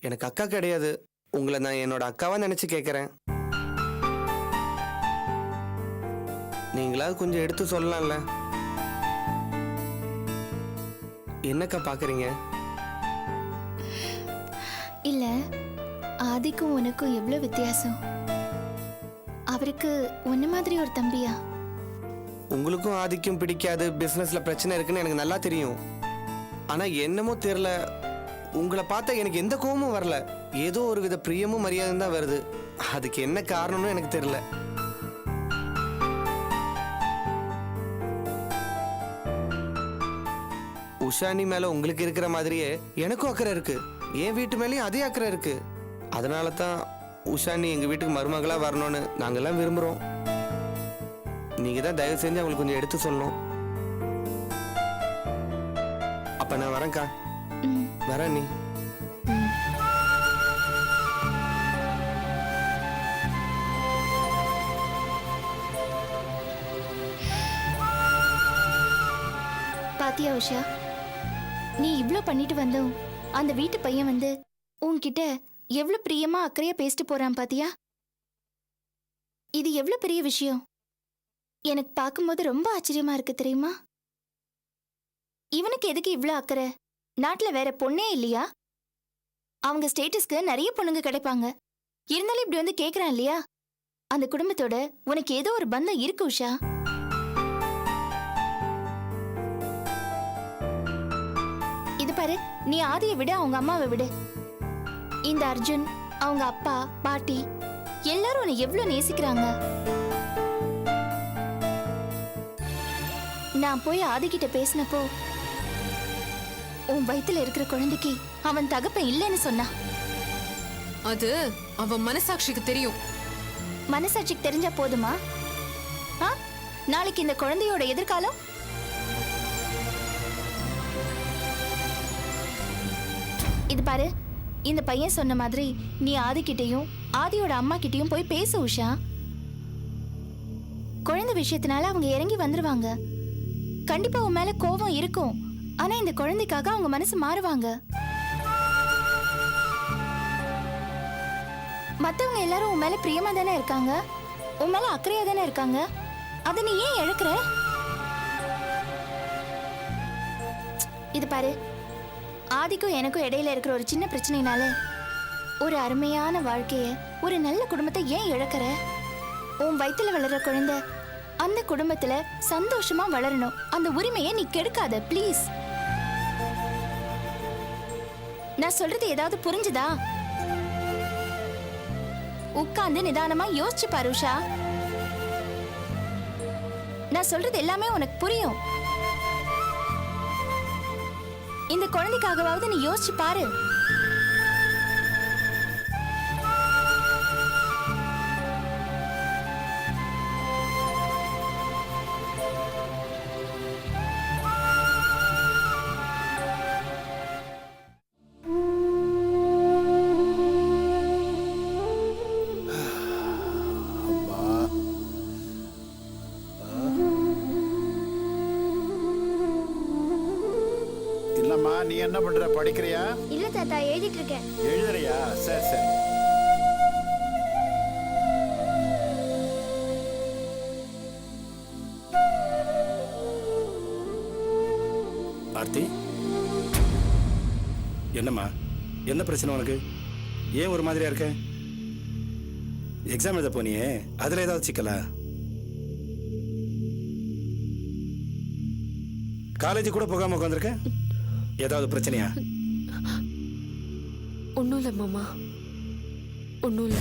எனக்கு அக்கா கிடையாது. உங்களை நான் என்னோட அக்காவா நினைச்சு கேட்கறேன். நீங்களாவது கொஞ்சம் எடுத்து சொல்லலாம்ல. என்னக்கா பாக்குறீங்க? இல்ல, ஆதிக்கும் உனக்கும் எவ்வளவு வித்தியாசம். அவருக்கு உன்ன மாதிரி ஒரு தம்பியா? உங்களுக்கும் ஆதிக்கும் பிடிக்காது, பிசினஸ்ல பிரச்சனை இருக்குன்னு எனக்கு நல்லா தெரியும். ஆனா என்னமோ தெரியல, உங்களை பார்த்தா எனக்கு எந்த கோபமும் வரல. ஏதோ ஒரு வித பிரியமும் மரியாதையும் தான் வருது. அதுக்கு என்ன காரணம்னு எனக்கு தெரியல. உஷானி மேல உங்களுக்கு இருக்கிற மாதிரியே எனக்கும் அக்கறை இருக்கு. என் வீட்டு மேலேயும் அதே அக்கறை இருக்கு. அதனால தான் உஷானி எங்க வீட்டுக்கு மருமகளா வரணும்னு நாங்கெல்லாம் விரும்புறோம். நீங்க தான் தயவு செஞ்சு அவங்களுக்கு கொஞ்சம் எடுத்து சொல்லணும். அப்ப நான் வரேன்க்கா. வரேன் நீ. பாத்தியா உஷா, நீ இவ்ளோ பண்ணிட்டு வந்தும் அந்த வீட்டு பையன் வந்து உன்கிட்ட எவ்வளவு பிரியமா அக்கறையா பேசிட்டு போறான் பாத்தியா? இது எவ்வளவு பெரிய விஷயம். எனக்கு பார்க்கும்போது ரொம்ப ஆச்சரியமா இருக்கு தெரியுமா? இவனுக்கு எதுக்கு இவ்ளோ அக்கறை? நாட்டுல வேற பொண்ணே இல்லையா? அவங்க ஸ்டேட்டஸ்க்கு நிறைய பொண்ணுங்க கிடைப்பாங்க. இருந்தாலும் இப்படி வந்து கேக்குறான் இல்லையா? அந்த குடும்பத்தோட உனக்கு ஏதோ ஒரு பந்தம் இருக்கு உஷா. இது பாரு, நீ ஆதியை விட அவங்க அம்மாவை விடு. இந்த அர்ஜுன், அவங்க அப்பா பாட்டி எல்லாரும் உன்னை எவ்வளவு நேசிக்கிறாங்க. நான் போய் ஆதிக்கிட்ட பேசினப்போ உன் வயித்துல இருக்கிற குழந்தைக்கு அவன் தகப்பன் இல்லைன்னு சொன்னா. அது அவன் மனசாட்சிக்கு தெரியும். மனசாட்சிக்கு தெரிஞ்சா போதுமா? நாளைக்கு இந்த குழந்தையோட எதிர்காலம்? இது பாரு, இந்த பையன் சொன்ன மாதிரி நீ ஆதிக்கிட்டையும் ஆதியோட அம்மா கிட்டையும் போய் பேசு உஷா. குழந்தை விஷயத்தினால அவங்க இறங்கி வந்துருவாங்க. கண்டிப்பா உன் மேல கோபம் இருக்கும். ஆனா இந்த குழந்தைக்காக அவங்க மனசு மாறுவாங்க. மத்தவங்க எல்லாரும் உன் மேல பிரியமா தானே இருக்காங்க, உன் மேல அக்கறையா தானே இருக்காங்க. அதை நீ ஏன் இழக்கிற? இது பாரு, ஆதிக்கும் எனக்கும் இடையில இருக்கிற ஒரு சின்ன பிரச்சனைனால ஒரு அருமையான வாழ்க்கைய, ஒரு நல்ல குடும்பத்தை ஏன் இழக்கிற? உன் வயித்துல வளர்ற குழந்தை அந்த குடும்பத்துல சந்தோஷமா வளரணும். அந்த உரிமையை நீ கெடுக்காத ப்ளீஸ். நான் சொல்றது ஏதாவது புரிஞ்சுதா? உட்கார்ந்து நிதானமா யோசிச்சு பாரு உஷா. நான் சொல்றது எல்லாமே உனக்கு புரியும். இந்த குழந்தைக்காகவாவது நீ யோசிச்சு பாரு. நீ என்ன பண்ற? படிக்கிறியா? இல்ல தாத்தா, எழுதிட்டு இருக்கேன். எழுதுறியா? சரி சரி. ஆர்த்தி, என்னம்மா, என்ன பிரச்சனை உனக்கு? ஏன் ஒரு மாதிரியா இருக்க? எக்ஸாம் எழுத போனியே, அதுல ஏதாவது சிக்கலா? காலேஜ் கூட போகாம உட்காந்துருக்க, ஏதாவது பிரச்சனையா? ஒன்னும் இல்ல மாமா, ஒன்னும் இல்ல.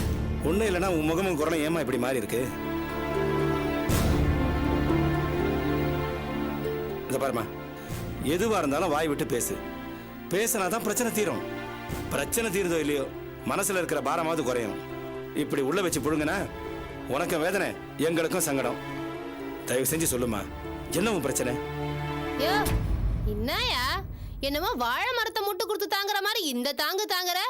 ஒன்னும் இல்லைன்னா உன் முகமும் குரலும் ஏமா இப்படி மாறி இருக்கு? இத பாருமா, எதுவா இருந்தாலும் வாய் விட்டு பேசு. பேசினாதான் பிரச்சனை தீரும். பிரச்சனை தீருதோ இல்லையோ, மனசுல இருக்கிற பாரமாவது குறையும். இப்படி உள்ள வச்சு புழுங்கனா உனக்கும் வேதனை, எங்களுக்கும் சங்கடம். தயவு செஞ்சு சொல்லுமா, என்ன உன் பிரச்சனை? என்னயா என்னமோ வாழை மரத்தை முட்டு கொடுத்து தாங்குற மாதிரி இந்த தாங்கு தாங்குற?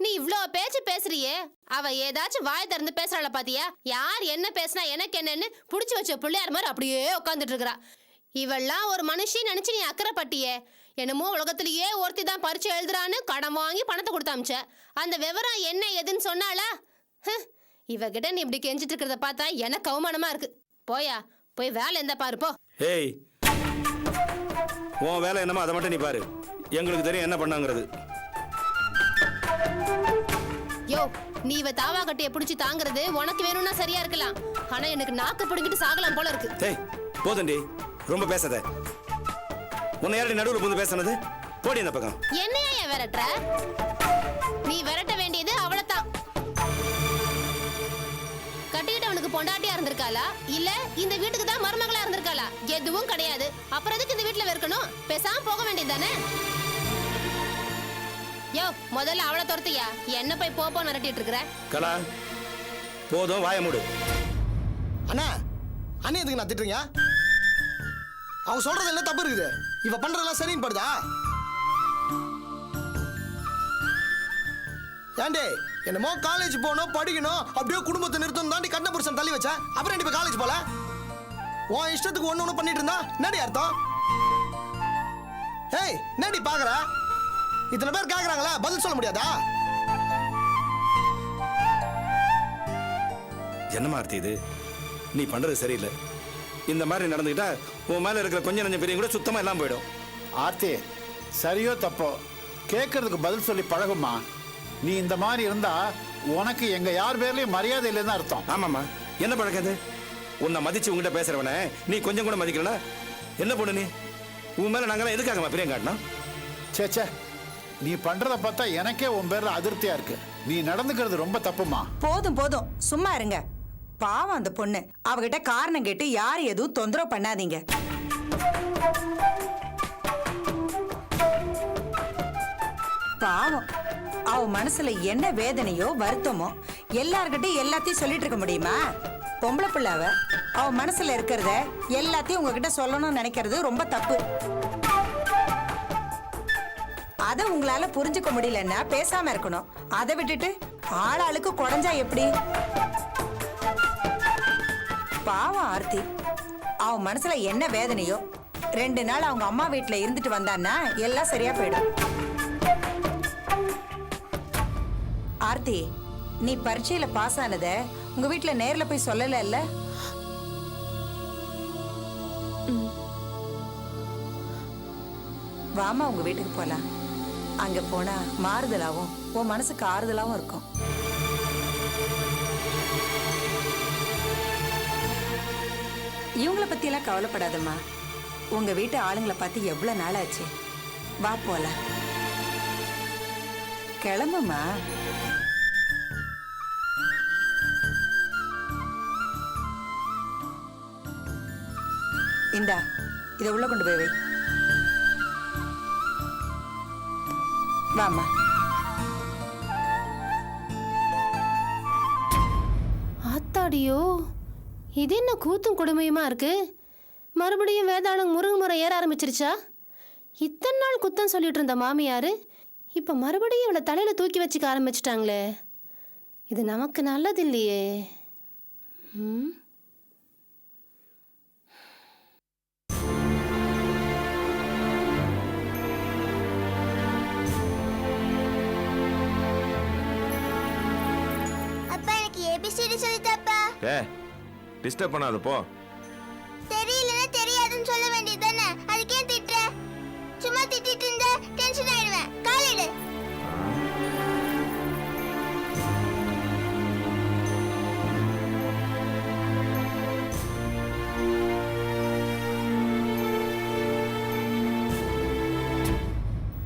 நீ இவ்ளோ பேச்சு பேசுறியே, அவ ஏதாச்சும் வாய் திறந்து பேசுறாள பாத்தியா? யார் என்ன பேசினா எனக்கு என்னன்னு புடிச்சு வச்ச பிள்ளையார் மாதிரி அப்படியே உட்காந்துட்டு இருக்கா. இவெல்லாம் ஒரு மனுஷி நினைச்சு நீ அக்கறைப்பட்டியே, என்னமோ உலகத்திலேயே ஒருத்தி தான் பரிச்சை எழுதுறான்னு கடன் வாங்கி பணத்தை கொடுத்து அமிச்ச. அந்த விவரம் என்ன ஏதுன்னு சொன்னாளா? இவகிட்ட நீ இப்படி கெஞ்சிட்டு இருக்கிறத பார்த்தா எனக்கு அவமானமா இருக்கு. போயா, போய் வேலை எந்த பாரு போ. ஏய், உன் வேலை என்னமோ அதை மட்டும் நீ பாரு. எங்களுக்கு தெரியும் என்ன பண்ணாங்கிறது. யோ, நீ இவ தாவா கட்டிய பிடிச்சி தாங்கிறது உனக்கு வேணும்னா சரியா இருக்கலாம். ஆனா எனக்கு நாக்கு பிடிங்கிட்டு சாகலாம் போல இருக்கு. டேய், போதண்டி, ரொம்ப பேசாத. உன்னை யாரடி நடுவில் புந்து பேசுனது? போடி இந்த பக்கம். என்னையா ஏன் விரட்டுற? நீ விரட்ட வேண்டியது அவளைத்தான். கட்டிக்கிட்டவனுக்கு பொண்டாட்டியா இருந்திருக்காளா இல்ல இந்த வீட்டுக்கு தான் மருமகளா இருந்திருக்காளா? எதுவும் கிடையாது. அப்புறம் எதுக்கு இந்த வீட்டுல இருக்கணும்? பேசாம போக வேண்டியதுதானே? யோ, முதல்ல அவளை துரத்தியா, என்ன போய் போப்போ மிரட்டிட்டு இருக்கிற? கலா, போதும், வாய மூடு. அண்ணா, அண்ணே எதுக்கு நான் திட்டுறீங்க? அவங்க சொல்றது என்ன தப்பு இருக்குது? இவ பண்றதெல்லாம் சரின்னு படுதா? ஏண்டே, என்னமோ காலேஜ் போகணும் படிக்கணும் அப்படியே குடும்பத்தை நிறுத்தணும் தாண்டி கண்ண புருஷன் தள்ளி வச்ச. அப்புறம் இப்ப காலேஜ் போல உன் இஷ்டத்துக்கு ஒண்ணு பண்ணிட்டு இருந்தா என்னடி அர்த்தம்? ஏய், என்னடி பாக்குற? இத்தனை பேர் கேக்குறாங்களா, பதில் சொல்ல முடியாதா? என்னமா ஆர்த்தி இது? நீ பண்றது சரியில்லை. இந்த மாதிரி நடந்துக்கிட்டா உன் மேல இருக்கிற கொஞ்சம் நஞ்சம் பெரிய கூட சுத்தமா எல்லாம் போயிடும். ஆர்த்தி, சரியோ தப்போ கேட்கறதுக்கு பதில் சொல்லி பழகுமா. நீ இந்த மாதிரி இருந்தா உனக்கு எங்க யார் பேர்லயும் மரியாதை இல்லைன்னு அர்த்தம். ஆமாம்மா, என்ன பழக்கது? உன்னை மதிச்சு உங்ககிட்ட பேசுறவன நீ கொஞ்சம் கூட மதிக்கலனா என்ன பண்ணு? நீ உன் மேல நாங்களாம் எதுக்காகமா பிரியம் காட்டணும்? சேச்சே, நீ பண்றத பார்த்தா எனக்கே உன் பேர்ல அதிருப்தியா இருக்கு. நீ நடந்துக்கிறது ரொம்ப தப்புமா. போதும் போதும், சும்மா இருங்க. பாவம் அந்த பொண்ணு. அவகிட்ட காரணம் கேட்டு யார் எதுவும் தொந்தரவு பண்ணாதீங்க. பாவம், அவ மனசுல என்ன வேதனையோ வருத்தமோ எல்லார்கிட்டயும் எல்லாத்தையும் சொல்லிட்டு இருக்க முடியுமா? பொம்பளை பிள்ளை அவ மனசுல இருக்கிறத எல்லாத்தையும் உங்ககிட்ட சொல்லணும்னு நினைக்கிறது ரொம்ப தப்பு. அதை உங்களால புரிஞ்சுக்க முடியலன்னா பேசாம இருக்கணும். அதை விட்டுட்டு ஆளாளுக்கு குறைஞ்சா எப்படி? பாவம் ஆர்த்தி, அவ மனசுல என்ன வேதனையோ 2 நாள் அவங்க அம்மா வீட்டுல இருந்துட்டு வந்தான்னா எல்லாம் சரியா போயிடும். ஆர்த்தி, நீ பரீட்சையில பாஸ் ஆனத உங்க வீட்டுல நேர்ல போய் சொல்லல? வாமா உங்க வீட்டுக்கு போலாம். அங்க போனா மாறுதலாவும் உன் மனசுக்கு ஆறுதலாவும் இருக்கும். இவங்கள பத்தி எல்லாம் கவலைப்படாதம்மா. உங்க வீட்டு ஆளுங்களை பார்த்து எவ்வளவு நாள் ஆச்சு. வா போலாம். கிளம்புமா. இந்தா, இதை உள்ள கொண்டு போய் வை. வாமா. ஆத்தாடியோ, இது என்ன கூத்தும் கொடுமையுமா இருக்கு? மறுபடியும் வேதாளம் முருகுமுறை ஏற ஆரம்பிச்சிருச்சா? இத்தனை நாள் குத்தம் சொல்லிட்டு இருந்த மாமியாரு இப்ப மறுபடியும் இவளை தலையில தூக்கி வச்சுக்க ஆரம்பிச்சிட்டாங்களே. இது நமக்கு நல்லது இல்லையே. அப்பா, எனக்கு ஏபிசிடி சொல்லித்தாப்பா. டிஸ்டர்ப் பண்ணாத போ. தெரியலன்னா தெரியாதுன்னு சொல்ல வேண்டியதுதானே? அதுக்கே திட்டுற? சும்மா திட்டிட்டு இருந்தா டென்ஷன் ஆயிடுவேன். காலையில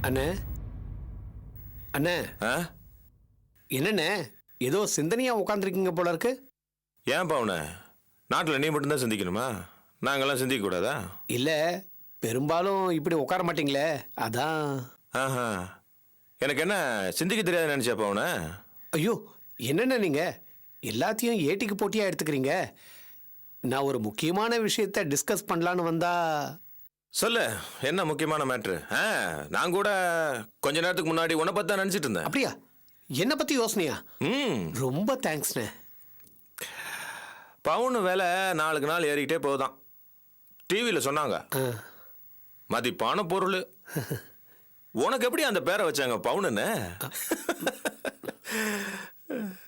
அண்ணே, அண்ணே, என்னண்ணே ஏதோ சிந்தனையா உட்காந்துருக்கீங்க போல இருக்கு. ஏன் பவுன? நாட்டில் நீ மட்டும்தான் சிந்திக்கணுமா? நாங்கெல்லாம் சிந்திக்க கூடாதா? இல்ல, பெரும்பாலும் இப்படி உட்கார மாட்டீங்களே, அதான். ஆஹா, எனக்கு என்ன சிந்திக்க தெரியாது நினைச்சா பவுன? ஐயோ, என்னண்ணே நீங்க எல்லாத்தையும் ஏட்டிக்கு போட்டியா எடுத்துக்கிறீங்க. நான் ஒரு முக்கியமான விஷயத்த டிஸ்கஸ் பண்ணலான்னு வந்தா. சொல்லு, என்ன முக்கியமான மேட்ரு? நான் கூட கொஞ்ச நேரத்துக்கு முன்னாடி உன்னை பத்தி தான் நினைச்சிட்டு இருந்தேன். அப்படியா? என்ன பத்தி யோசனையா? ரொம்ப தேங்க்ஸ்ண்ணே. பவுன் வேலை நாளுக்கு நாள் ஏறிக்கிட்டே போகுதான். டிவியில் சொன்னாங்க. மதிப்பான பொருள். உனக்கு எப்படி அந்த பேரை வச்சாங்க பவுனுன்னு?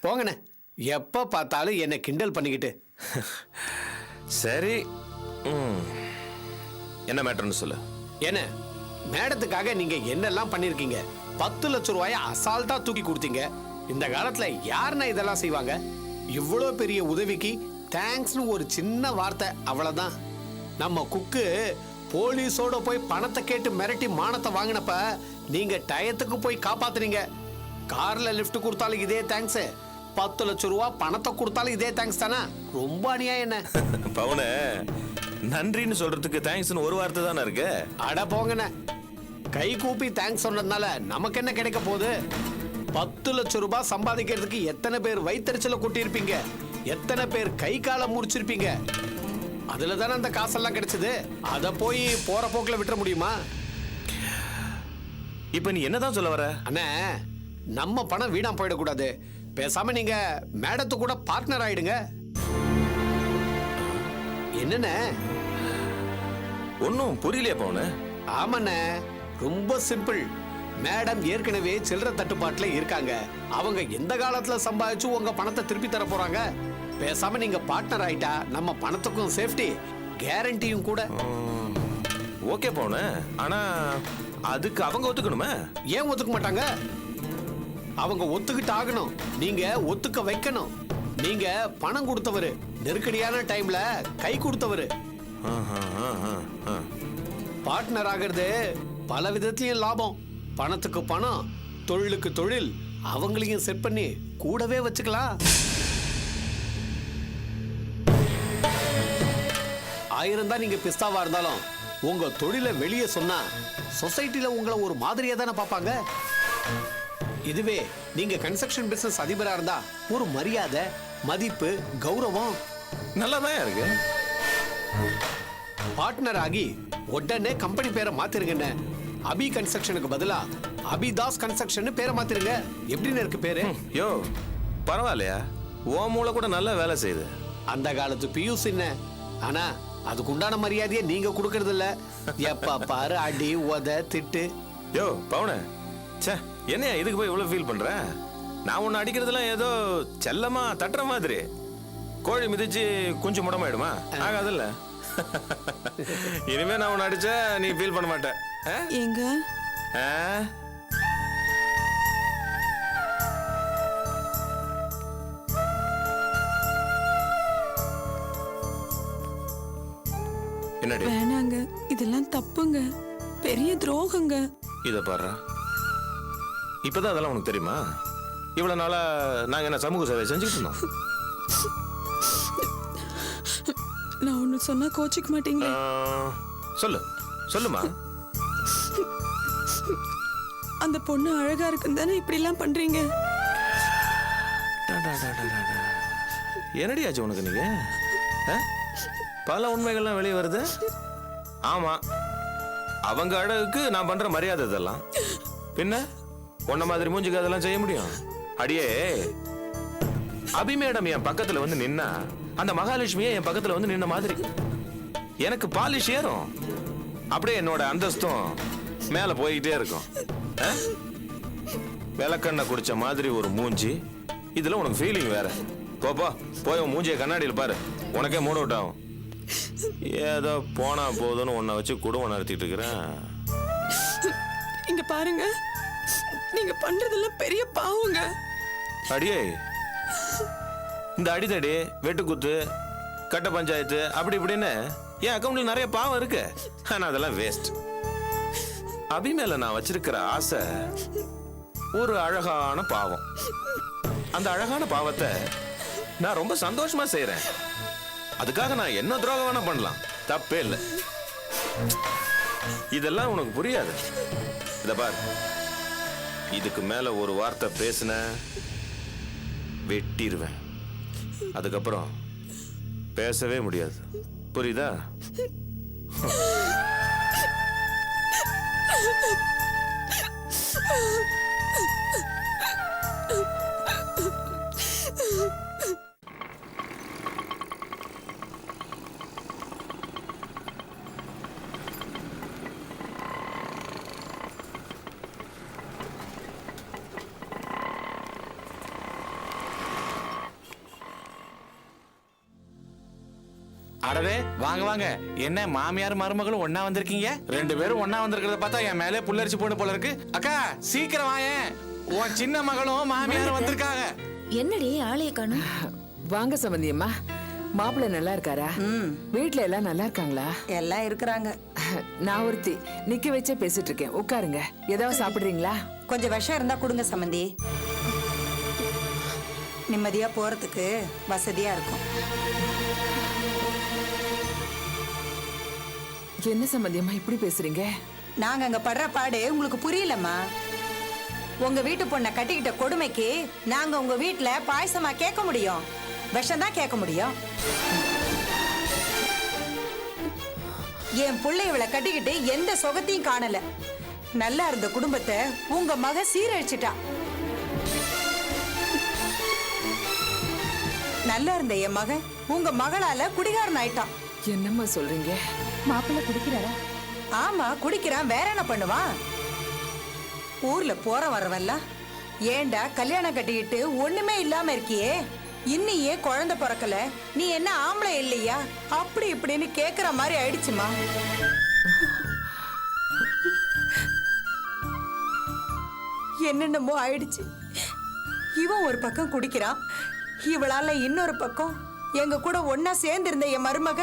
போங்கண்ணே, எப்ப பார்த்தாலும் என்ன கிண்டல் பண்ணிக்கிட்டு. சரி, என்ன மேட்டர்னு சொல்லு. என்ன மேடத்துக்காக நீங்க என்னெல்லாம் பண்ணிருக்கீங்க? 10 லட்சம் ரூபாய அசால்ட்டா தூக்கி கொடுத்தீங்க. இந்த காலத்துல யாருன்னா இதெல்லாம் செய்வாங்க? இவ்வளோ பெரிய உதவிக்கு தேங்க்ஸ்னு ஒரு சின்ன வார்த்தை, அவ்வளவுதான். நம்ம குக்கு போலீஸோட போய் பணத்தை கேட்டு மிரட்டி மானத்தை வாங்கினப்ப நீங்க டயத்துக்கு போய் காப்பாத்துறீங்க. கார்ல லிஃப்ட் கொடுத்தாலும் இதே தேங்க்ஸ், 10 லட்சம் ரூபா பணத்தை கொடுத்தாலும் இதே தேங்க்ஸ் தானே? ரொம்ப அநியாயம். என்ன பவுன, நன்றின்னு சொல்றதுக்கு தேங்க்ஸ்னு ஒரு வார்த்தை தானே இருக்கு. அட போங்கண்ணே, கை கூப்பி தேங்க்ஸ் சொன்னதுனால நமக்கு என்ன கிடைக்க போகுது? 10 லட்சம் ரூபாய் சம்பாதிக்கிறதுக்கு எத்தனை பேர் வயிற்றுச்சல கூட்டியிருப்பீங்க, எத்தனை பேர் கை காலம் முடிச்சிருப்பீங்க. அதுல தானே அந்த காசெல்லாம் கிடைச்சது. அதை போய் போற போக்குல விட்டுற முடியுமா? இப்ப நீ என்னதான் சொல்ல வர? அண்ணே, நம்ம பணம் வீணா போயிடக்கூடாது. பேசாம நீங்க மேடத்து கூட பார்ட்னர் ஆயிடுங்க. என்னண்ணே ஒன்னும் புரியலையே பவுனு. ஆமாண்ணே, ரொம்ப சிம்பிள். மேடம் ஏற்கனவே சில்லறை தட்டுப்பாட்டுல இருக்காங்க. அவங்க எந்த காலத்துல சம்பாதிச்சு உங்க பணத்தை திருப்பி தர போறாங்க? பேசாம நீங்க பார்ட்னர் ஆயிட்டா நம்ம பணத்துக்கும் சேஃப்டி, கேரண்டியும் கூட. ஓகே பவுனு, ஆனா அதுக்கு அவங்க ஒத்துக்கணுமே. ஏன் ஒத்துக்க மாட்டாங்க? அவங்க ஒத்துக்கிட்டு ஆகணும். நீங்க ஒத்துக்க வைக்கணும். நீங்க பணம் கொடுத்தவரு, நெருக்கடியான டைம்ல கை கொடுத்தவரு. பார்ட்னர் ஆகிறது பல விதத்திலையும் லாபம். பணத்துக்கு பணம், தொழிலுக்கு தொழில், அவங்களையும் செட் பண்ணி கூடவே வச்சுக்கலாம். 1000 தான் நீங்க பிஸ்தாவா இருந்தாலும் உங்க தொழிலை வெளியே சொன்னா சொசைட்டில உங்களை ஒரு மாதிரியா தானே பார்ப்பாங்க. இதுவே நீங்க கன்ஸ்ட்ரக்ஷன் பிசினஸ் அதிபரா இருந்தா ஒரு மரியாதை, மதிப்பு, கௌரவம் நல்லாதான் இருக்கு. பார்ட்னர் ஆகி உடனே கம்பெனி பேரை மாத்திருங்க. அபி கன்ஸ்ட்ரக்ஷனுக்கு பதிலா அபிதாஸ் கன்ஸ்ட்ரக்ஷன் பேரை மாத்திருங்க. எப்படின்னு இருக்கு பேரு? யோ பரவாயில்லையா, ஓ மூளை கூட நல்ல வேலை செய்யுது. அந்த காலத்து பியூஸ் என்ன, ஆனா அதுக்கு உண்டான மரியாதையை நீங்க கொடுக்கறது இல்ல. எப்ப பாரு அடி, உத, திட்டு. யோ பவுன, சே என்னையா இதுக்கு போய் இவ்வளவு ஃபீல் பண்ற? நான் உன்னை அடிக்கிறதுலாம் ஏதோ செல்லமா தட்டுற மாதிரி. கோழி மிதிச்சு குஞ்சு முடமாயிடுமா? ஆகாதுல்ல. இனிமே நான் உன்னை அடிச்சா நீ ஃபீல் பண்ண மாட்ட. எங்க என்னடி? வேணாங்க, இதெல்லாம் தப்புங்க, பெரிய துரோகங்க. இத பாரு, இப்பதான் அதெல்லாம் உனக்கு தெரியுமா? இவ்வளவு நாளா நாங்க என்ன சமூக சேவை செஞ்சுட்டு இருந்தோம். நான் ஒண்ணு சொன்னா கோச்சிக்க மாட்டீங்க? சொல்லு, சொல்லுமா. அந்த பொண்ணு அழகா இருக்குன்னு தானே இப்படி எல்லாம் பண்றீங்க? என்னடி ஆச்சு உனக்கு? நீங்க பல உண்மைகள்லாம் வெளியே வருது. ஆமா, அவங்க அழகுக்கு நான் பண்ற மரியாதை இதெல்லாம். பின்ன உன்ன மாதிரி மூஞ்சுக்கு அதெல்லாம் செய்ய முடியும்? அடியே, அபி மேடம் என் பக்கத்துல வந்து நின்னா அந்த மகாலட்சுமியே என் பக்கத்துல வந்து நின்ன மாதிரி எனக்கு பாலிஷ் ஏறும். அப்படியே என்னோட அந்தஸ்தும் மேல போய்கிட்டே இருக்கும். விளக்கண்ண குடிச்ச மாதிரி ஒரு மூஞ்சி, இதுல உனக்கு ஃபீலிங் வேற. போப்பா, போய் உன் மூஞ்சிய கண்ணாடியில் பாரு, உனக்கே மூட் அவுட் ஆகும். ஏதோ போனா போதும்னு உன்னை வச்சு குடும்பம் நடத்திட்டு இருக்கிறேன். இங்க பாருங்க, நீங்க பண்றதெல்லாம் பெரிய பாவங்க. அடியே, இந்த அடிதடி, வெட்டுக்குத்து, கட்ட பஞ்சாயத்து அப்படி இப்படின்னு என் அக்கௌண்ட்ல நிறைய பாவம் இருக்கு. ஆனா அதெல்லாம் வேஸ்ட். அபி மேல நான் வச்சிருக்கிற ஆசை ஒரு அழகான பாவம். அந்த அழகான பாவத்தை நான் ரொம்ப சந்தோஷமா செய்யறேன். அதுக்காக நான் என்ன துரோகம் வேணா பண்ணலாம், தப்பே இல்லை. இதெல்லாம் உனக்கு புரியாது. இத பார், இதுக்கு மேல ஒரு வார்த்தை பேசுன வெட்டிடுவேன். அதுக்கப்புறம் பேசவே முடியாது. புரியுதா? அடடே வாங்க வாங்க, என்ன மாமியார் மருமகளும் ஒண்ணா வந்திருக்கீங்க? 2 பேரும் ஒண்ணா வந்திருக்கிறத பார்த்தா என் மேலே புல்லரிச்சு போட்டு போல இருக்கு. அக்கா சீக்கிரம் வாயேன், உன் சின்ன மகளும் மாமியாரும் வந்திருக்காங்க. என்னடி ஆளைய காணும்? வாங்க சம்பந்தியம்மா. மாப்பிள்ளை நல்லா இருக்காரா? வீட்ல எல்லாம் நல்லா இருக்காங்களா? எல்லாம் இருக்கிறாங்க. நான் ஒருத்தி நிக்க வச்சே பேசிட்டு இருக்கேன். உட்காருங்க. ஏதாவது சாப்பிடுறீங்களா? கொஞ்சம் விஷம் இருந்தா கொடுங்க சம்மந்தி. நிம்மதியா போறதுக்கு வசதியா இருக்கும். என்ன சம்பந்தியம்மா இப்படி பேசுறீங்க? நாங்க அங்க படுற பாடு உங்களுக்கு புரியலம்மா. உங்க வீட்டு பொண்ணை கட்டிக்கிட்ட கொடுமைக்கு நாங்க உங்க வீட்டுல பாயசமா கேட்க முடியும்? விஷம் தான் கேட்க முடியும். என் புள்ளை இவளை கட்டிக்கிட்டு எந்த சுகத்தையும் காணல. நல்லா இருந்த குடும்பத்தை உங்க மக சீரழிச்சிட்டா. நல்லா இருந்த என் மகன் உங்க மகளால குடிகாரன் ஆயிட்டான். என்னம்மா சொல்றீங்க? மாப்பிள்ளை குடிக்கிறாரா? ஆமா குடிக்கிறான், வேற என்ன பண்ணுவான்? ஊர்ல போற வரவெல்லாம் ஏண்டா கல்யாணம் கட்டிக்கிட்டு ஒண்ணுமே இல்லாம இருக்கியே, இன்னும் ஏன் குழந்தை பிறக்கல, நீ என்ன ஆம்பளை இல்லையா, அப்படி இப்படின்னு கேக்குற மாதிரி ஆயிடுச்சுமா. என்னென்னமோ ஆயிடுச்சு. இவன் ஒரு பக்கம் குடிக்கிறான், இவளால இன்னொரு பக்கம் எங்க கூட ஒன்னா சேர்ந்து இருந்த என் மருமக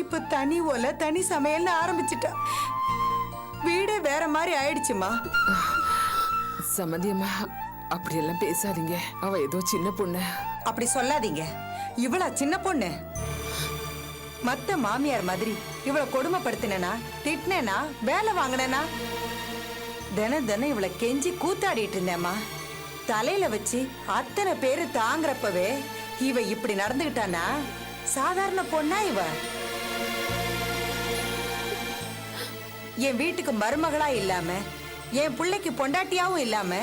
இப்ப தனி ஓலை தனி சமையல்னு ஆரம்பிச்சிட்டா. வீடே வேற மாதிரி ஆயிடுச்சுமா. சம்பந்தியம்மா அப்படியெல்லாம் பேசாதீங்க. அவ ஏதோ சின்ன பொண்ணு. அப்படி சொல்லாதீங்க. இவளா சின்ன பொண்ணு? மத்த மாமியார் மாதிரி இவளை கொடுமைப்படுத்தினா, திட்டினேனா, வேலை வாங்கினேனா, தினம் தினம் இவளை கெஞ்சி கூத்தாடிட்டு இருந்தேம்மா. தலையில வச்சு அத்தனை பேரு தாங்குறப்பவே இவ இப்படி நடந்துகிட்டானா சாதாரண பொண்ணா இவ? என் வீட்டுக்கு மருமகளா இல்லாம, என் பிள்ளைக்கு பொண்டாட்டியாவும் இல்லாம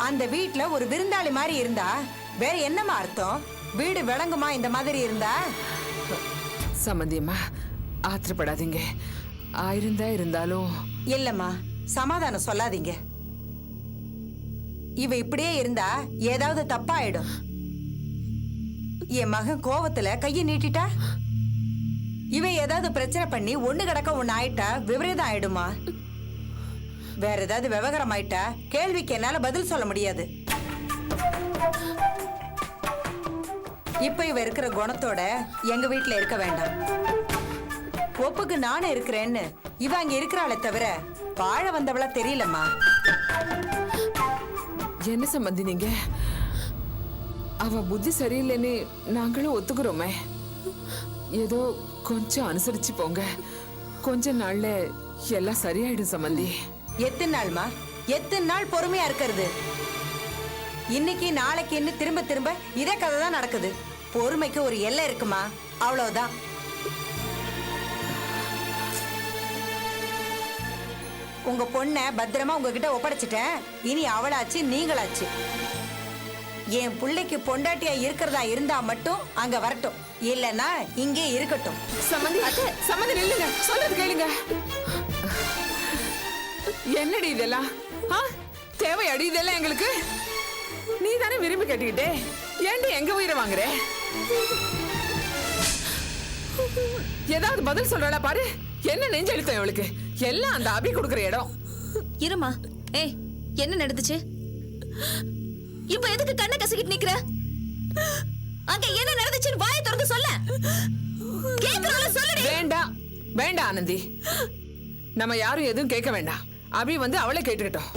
அந்த வீட்டுல ஒரு விருந்தாளி மாதிரி இருந்தா வேற என்னமா அர்த்தம்? வீடு விளங்குமா இந்த மாதிரி இருந்தா? சம்பந்தியம்மா ஆத்திரப்படாதீங்க. ஆயிருந்தா இருந்தாலும். இல்லம்மா சமாதானம் சொல்லாதீங்க. இவ இப்படியே இருந்தா ஏதாவது தப்பாயிடும். என் மகன் கோவத்துல கையை நீட்டிட்டா, இவன் ஏதாவது பிரச்சனை பண்ணி ஒண்ணு கிடக்க ஒண்ணு ஆயிட்டா விபரீதம் ஆயிடுமா? வேற ஏதாவது விவகாரம் ஆயிட்டா கேள்விக்கு என்னால பதில் சொல்ல முடியாது. இப்ப இவ இருக்கிற குணத்தோட எங்க வீட்டுல இருக்க வேண்டாம். ஒப்புக்கு நானே இருக்கிறேன்னு இவ அங்க இருக்கிறாளே தவிர வாழ வந்தவளா தெரியலம்மா. என்ன சம்பந்தி நீங்க? அவ புத்தி சரியில்லைன்னு நாங்களும் ஒத்துக்கிறோமே. ஏதோ கொஞ்சம் அனுசரிச்சு போங்க. கொஞ்ச நாள்ல எல்லாம் சரியாயிடும் சம்பந்தி. எத்தனை நாள்மா? எத்தனை நாள் பொறுமையா இருக்கிறது? இன்னைக்கு நாளைக்கு திரும்ப திரும்ப இதே கதை தான் நடக்குது. பொறுமைக்கு ஒரு எல்லை இருக்குமா? அவ்வளவுதான். உங்க பொண்ணை பத்திரமா உங்ககிட்ட ஒப்படைச்சிட்டேன். இனி அவளாச்சு நீங்களாச்சு. என் பிள்ளைக்கு பொண்டாட்டியா இருக்கிறதா இருந்தா மட்டும் அங்க வரட்டும், இல்லன்னா இங்கே இருக்கட்டும். சம்பந்தி சம்பந்தி நில்லுங்க, சொல்றது கேளுங்க. என்னடி இதெல்லாம்? தேவையடி இதெல்லாம் எங்களுக்கு? நீ தானே விரும்பி கட்டிக்கிட்டே, ஏண்டி எங்க உயிரை வாங்குற? ஏதாவது பதில் சொல்றாளா பாரு. என்ன நெஞ்செழுத்தம் இவளுக்கு? எல்லாம் அந்த அபி கொடுக்குற இடம். இருமா. ஏய் என்ன நடந்துச்சு? இப்ப எதுக்கு கண்ணை கசக்கிட்டு நிக்கிற? அங்க என்ன நடந்துச்சுன்னு வாயை திறந்து சொல்ல. கேக்குறவள சொல்லுடி. வேண்டாம் வேண்டாம் ஆனந்தி, நம்ம யாரும் எதுவும் கேட்க வேண்டாம். அபி வந்து அவளை கேட்டுக்கிட்டோம்.